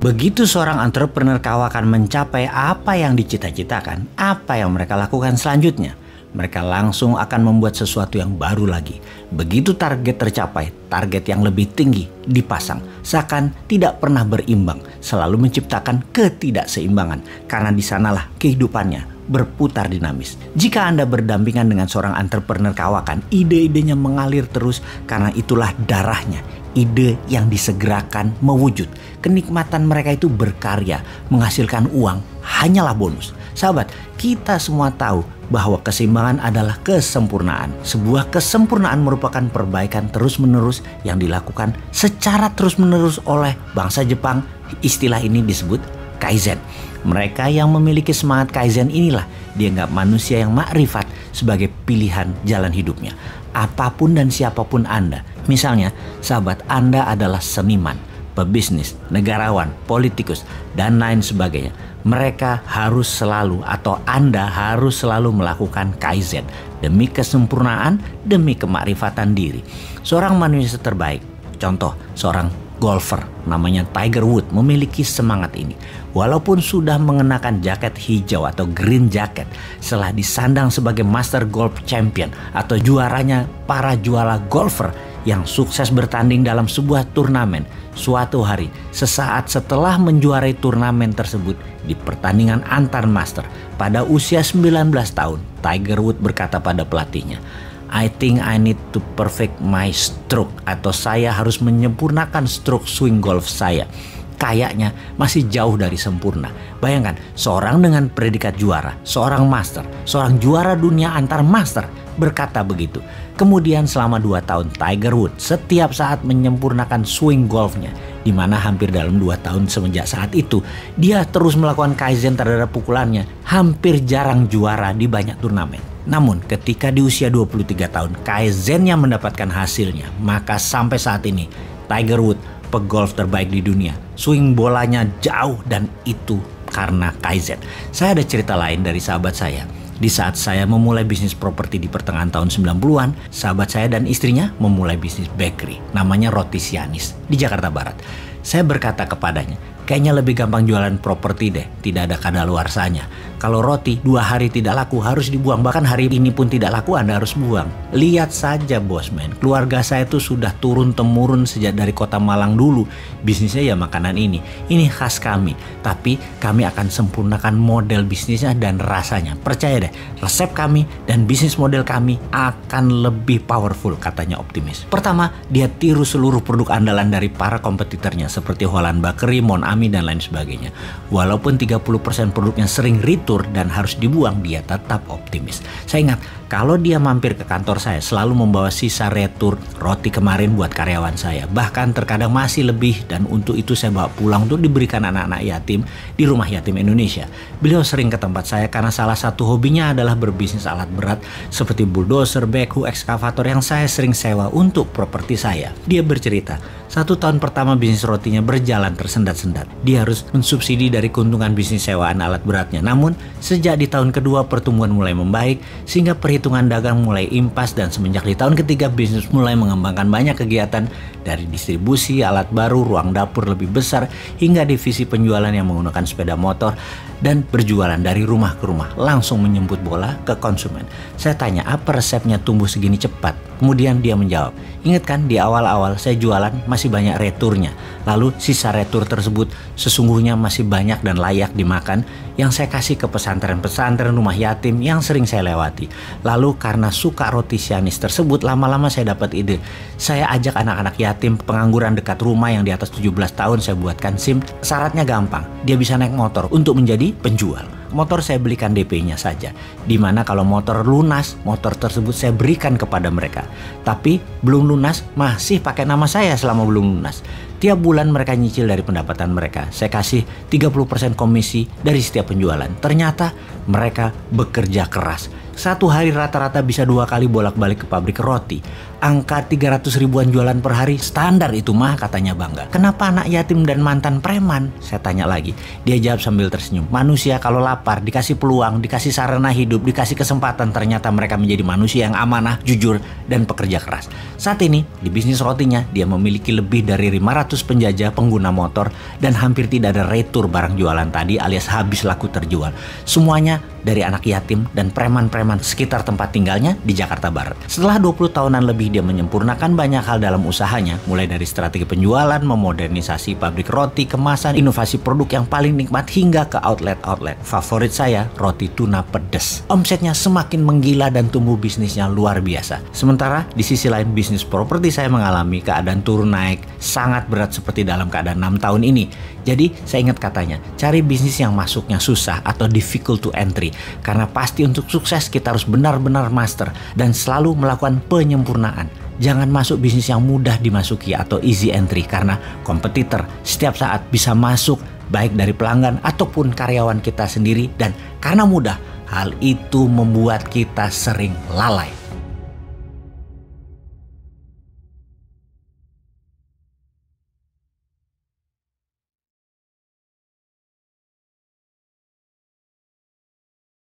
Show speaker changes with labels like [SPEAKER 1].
[SPEAKER 1] Begitu seorang entrepreneur kawakan mencapai apa yang dicita-citakan, apa yang mereka lakukan selanjutnya? Mereka langsung akan membuat sesuatu yang baru lagi. Begitu target tercapai, target yang lebih tinggi dipasang. Seakan tidak pernah berimbang, selalu menciptakan ketidakseimbangan. Karena di sanalah kehidupannya berputar dinamis. Jika Anda berdampingan dengan seorang entrepreneur kawakan, ide-idenya mengalir terus karena itulah darahnya. Ide yang disegerakan mewujud. Kenikmatan mereka itu berkarya, menghasilkan uang, hanyalah bonus. Sahabat, kita semua tahu bahwa keseimbangan adalah kesempurnaan. Sebuah kesempurnaan merupakan perbaikan terus-menerus yang dilakukan secara terus-menerus oleh bangsa Jepang. Istilah ini disebut Kaizen. Mereka yang memiliki semangat Kaizen inilah dianggap manusia yang makrifat sebagai pilihan jalan hidupnya. Apapun dan siapapun Anda. Misalnya, sahabat, Anda adalah seniman, pebisnis, negarawan, politikus, dan lain sebagainya. Mereka harus selalu atau Anda harus selalu melakukan Kaizen demi kesempurnaan, demi kemakrifatan diri. Seorang manusia terbaik, contoh seorang golfer namanya Tiger Woods memiliki semangat ini. Walaupun sudah mengenakan jaket hijau atau green jacket setelah disandang sebagai Master Golf Champion atau juaranya para juara golfer yang sukses bertanding dalam sebuah turnamen. Suatu hari, sesaat setelah menjuarai turnamen tersebut di pertandingan antar master pada usia 19 tahun, Tiger Woods berkata pada pelatihnya, "I think I need to perfect my stroke," atau saya harus menyempurnakan stroke swing golf saya. Kayaknya masih jauh dari sempurna. Bayangkan, seorang dengan predikat juara, seorang master, seorang juara dunia antar master berkata begitu. Kemudian selama 2 tahun Tiger Woods setiap saat menyempurnakan swing golfnya, di mana hampir dalam 2 tahun semenjak saat itu dia terus melakukan Kaizen terhadap pukulannya, hampir jarang juara di banyak turnamen. Namun ketika di usia 23 tahun Kaizennya mendapatkan hasilnya, maka sampai saat ini Tiger Woods pegolf terbaik di dunia. Swing bolanya jauh dan itu karena Kaizen. Saya ada cerita lain dari sahabat saya. Di saat saya memulai bisnis properti di pertengahan tahun 90-an, sahabat saya dan istrinya memulai bisnis bakery namanya Roti Sianis di Jakarta Barat. Saya berkata kepadanya, kayaknya lebih gampang jualan properti deh, tidak ada kadaluarsanya. Kalau roti 2 hari tidak laku harus dibuang, bahkan hari ini pun tidak laku Anda harus buang. Lihat saja bosman, keluarga saya itu sudah turun-temurun sejak dari kota Malang dulu. Bisnisnya ya makanan ini khas kami. Tapi kami akan sempurnakan model bisnisnya dan rasanya. Percaya deh, resep kami dan bisnis model kami akan lebih powerful, katanya optimis. Pertama, dia tiru seluruh produk andalan dari para kompetitornya seperti Holland Bakery, Mon Ami, dan lain sebagainya. Walaupun 30% produknya sering return dan harus dibuang, dia tetap optimis. Saya ingat kalau dia mampir ke kantor saya selalu membawa sisa retur roti kemarin buat karyawan saya. Bahkan terkadang masih lebih dan untuk itu saya bawa pulang untuk diberikan anak-anak yatim di rumah yatim Indonesia. Beliau sering ke tempat saya karena salah satu hobinya adalah berbisnis alat berat seperti bulldozer, backhoe, ekskavator yang saya sering sewa untuk properti saya. Dia bercerita, 1 tahun pertama bisnis rotinya berjalan tersendat-sendat. Dia harus mensubsidi dari keuntungan bisnis sewaan alat beratnya. Namun, sejak di tahun kedua pertumbuhan mulai membaik, sehingga perhitungan dagang mulai impas dan semenjak di tahun ketiga bisnis mulai mengembangkan banyak kegiatan dari distribusi alat baru, ruang dapur lebih besar, hingga divisi penjualan yang menggunakan sepeda motor dan berjualan dari rumah ke rumah, langsung menjemput bola ke konsumen. Saya tanya, apa resepnya tumbuh segini cepat? Kemudian dia menjawab, ingat kan di awal-awal saya jualan masih banyak returnya. Lalu sisa retur tersebut sesungguhnya masih banyak dan layak dimakan yang saya kasih ke pesantren-pesantren rumah yatim yang sering saya lewati. Lalu karena suka roti Sianis tersebut, lama-lama saya dapat ide. Saya ajak anak-anak yatim pengangguran dekat rumah yang di atas 17 tahun, saya buatkan SIM. Syaratnya gampang, dia bisa naik motor untuk menjadi penjual. Motor saya belikan DP-nya saja, dimana kalau motor lunas, motor tersebut saya berikan kepada mereka. Tapi belum lunas, masih pakai nama saya selama belum lunas. Tiap bulan mereka nyicil dari pendapatan mereka. Saya kasih 30% komisi dari setiap penjualan. Ternyata mereka bekerja keras. Satu hari rata-rata bisa 2 kali bolak-balik ke pabrik roti. Angka 300 ribuan jualan per hari standar itu mah, katanya bangga. Kenapa anak yatim dan mantan preman? Saya tanya lagi. Dia jawab sambil tersenyum. Manusia kalau lapar, dikasih peluang, dikasih sarana hidup, dikasih kesempatan, ternyata mereka menjadi manusia yang amanah, jujur, dan pekerja keras. Saat ini, di bisnis rotinya, dia memiliki lebih dari 500 penjajah pengguna motor dan hampir tidak ada retur barang jualan tadi alias habis laku terjual. Semuanya dari anak yatim dan preman-preman sekitar tempat tinggalnya di Jakarta Barat. Setelah 20 tahunan lebih, dia menyempurnakan banyak hal dalam usahanya, mulai dari strategi penjualan, memodernisasi pabrik roti, kemasan, inovasi produk yang paling nikmat, hingga ke outlet-outlet. Favorit saya, roti tuna pedas. Omsetnya semakin menggila dan tumbuh bisnisnya luar biasa. Sementara di sisi lain, bisnis properti saya mengalami keadaan turun naik sangat berat seperti dalam keadaan 6 tahun ini. Jadi saya ingat katanya, cari bisnis yang masuknya susah atau difficult to entry. Karena pasti untuk sukses kita harus benar-benar master dan selalu melakukan penyempurnaan. Jangan masuk bisnis yang mudah dimasuki atau easy entry, karena kompetitor setiap saat bisa masuk baik dari pelanggan ataupun karyawan kita sendiri, dan karena mudah, hal itu membuat kita sering lalai.